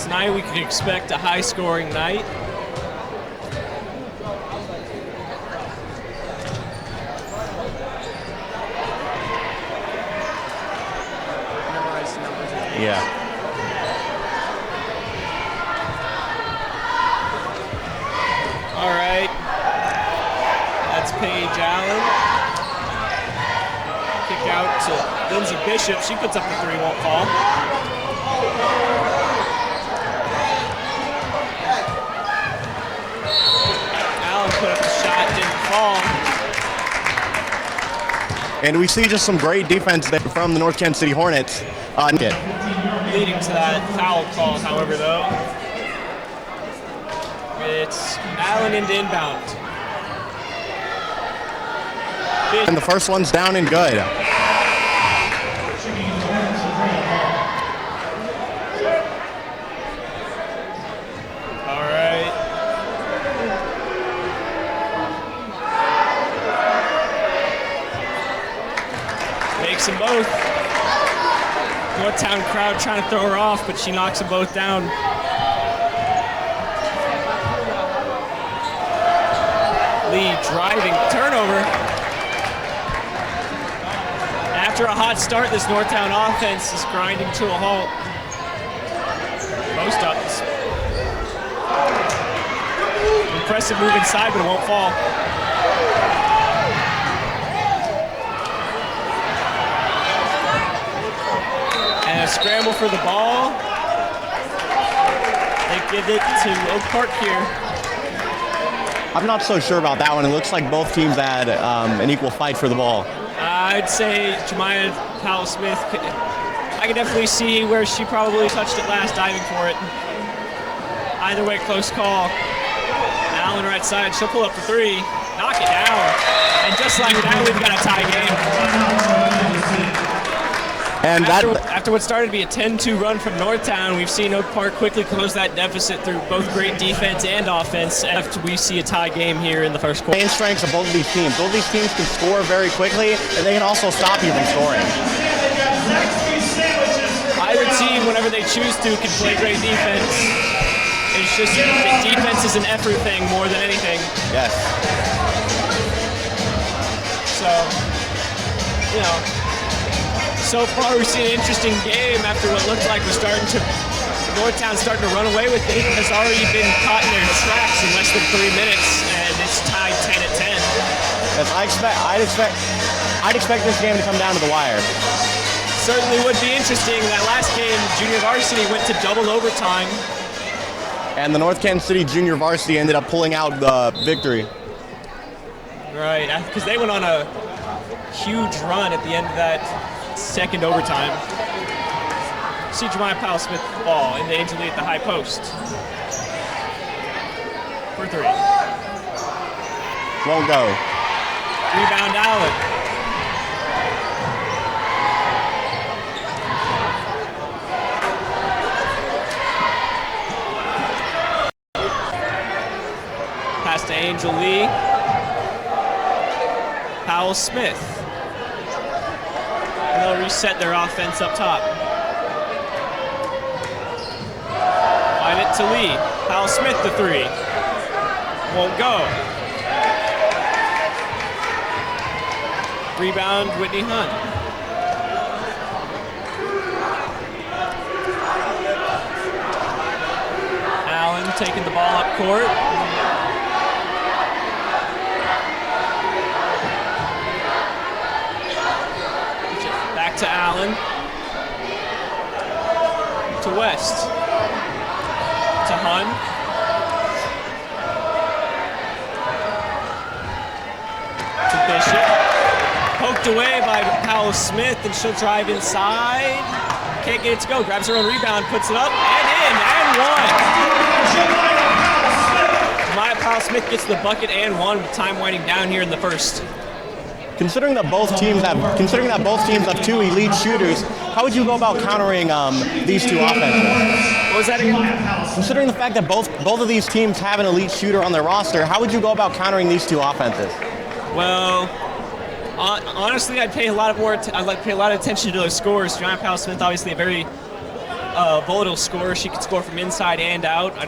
Tonight we can expect a high-scoring night. Yeah. All right. That's Paige Allen. Kick out to Lindsay Bishop. She puts up the three, won't fall. Allen put up the shot, didn't fall. And we see just some great defense there from the North Kansas City Hornets. Leading to that foul call, however, though. It's Allen into inbound. And the first one's down and good. All right. Makes them both. Northtown crowd trying to throw her off, but she knocks them both down. Lee driving, turnover. After a hot start, this Northtown offense is grinding to a halt. Post ups. Impressive move inside, but it won't fall. And a scramble for the ball. They give it to Oak Park here. I'm not so sure about that one. It looks like both teams had an equal fight for the ball. I'd say Jemiah Powell-Smith, I can definitely see where she probably touched it last, diving for it. Either way, close call. Allen right side, she'll pull up the three, knock it down. And just like that, we've got a tie game. And after what started to be a 10-2 run from Northtown, we've seen Oak Park quickly close that deficit through both great defense and offense after we see a tie game here in the first quarter. Main strengths of both of these teams. Both of these teams can score very quickly, and they can also stop you from scoring. Either team, whenever they choose to, can play great defense. It's just defense is an effort thing more than anything. Yes. So, you know, so far we've seen an interesting game after what looked like Northtown starting to run away with it. Has already been caught in their tracks in less than 3 minutes, and it's tied 10-10. Yes, I'd expect this game to come down to the wire. Certainly would be interesting. That last game, junior varsity went to double overtime. And the North Kansas City junior varsity ended up pulling out the victory. Right, because they went on a huge run at the end of that second overtime. See Jemiah Powell-Smith with the ball into Angel Lee at the high post. For three. Won't go. Rebound Allen. Pass to Angel Lee. Powell-Smith. And they'll reset their offense up top. Find it to Lee. Powell-Smith the three. Won't go. Rebound Whitney Hunt. Allen taking the ball up court. Back to Allen. To West. To Hun. To Bishop. Poked away by Powell-Smith, and she'll drive inside. Can't get it to go. Grabs her own rebound, puts it up, and in, and one. Jemiah Powell-Smith gets the bucket and one with time winding down here in the first. Considering that both teams have two elite shooters, how would you go about countering these two offenses? What was that again? Considering the fact that both of these teams have an elite shooter on their roster, how would you go about countering these two offenses? Well, honestly, I'd pay a lot of attention to those scores. Jemiah Powell-Smith, obviously a very volatile scorer. She could score from inside and out. I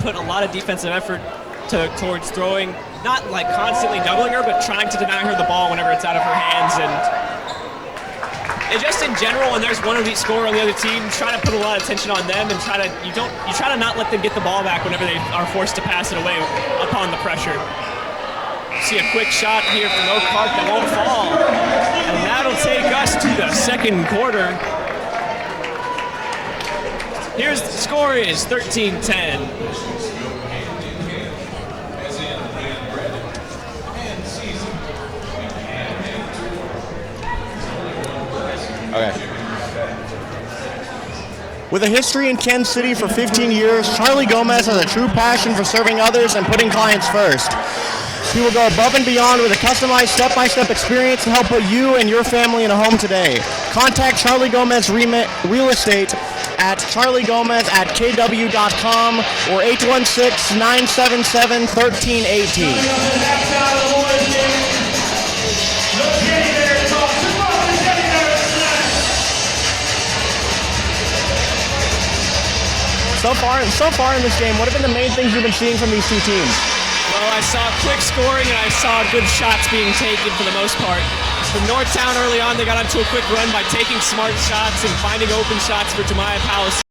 put a lot of defensive effort towards throwing, not like constantly doubling her, but trying to deny her the ball whenever it's out of her hands. And just in general, when there's one elite scorer on the other team, try to put a lot of attention on them and try to not let them get the ball back whenever they are forced to pass it away upon the pressure. See a quick shot here from Oak Park that won't fall. And that'll take us to the second quarter. Here's the score is 13-10. Okay. With a history in Kansas City for 15 years, Charlie Gomez has a true passion for serving others and putting clients first. He will go above and beyond with a customized step-by-step experience to help put you and your family in a home today. Contact Charlie Gomez Real Estate at charliegomez@kw.com or 816-977-1318. So far in this game, what have been the main things you've been seeing from these two teams? Well, I saw quick scoring and I saw good shots being taken for the most part. From Northtown early on, they got onto a quick run by taking smart shots and finding open shots for Jemiah Powell.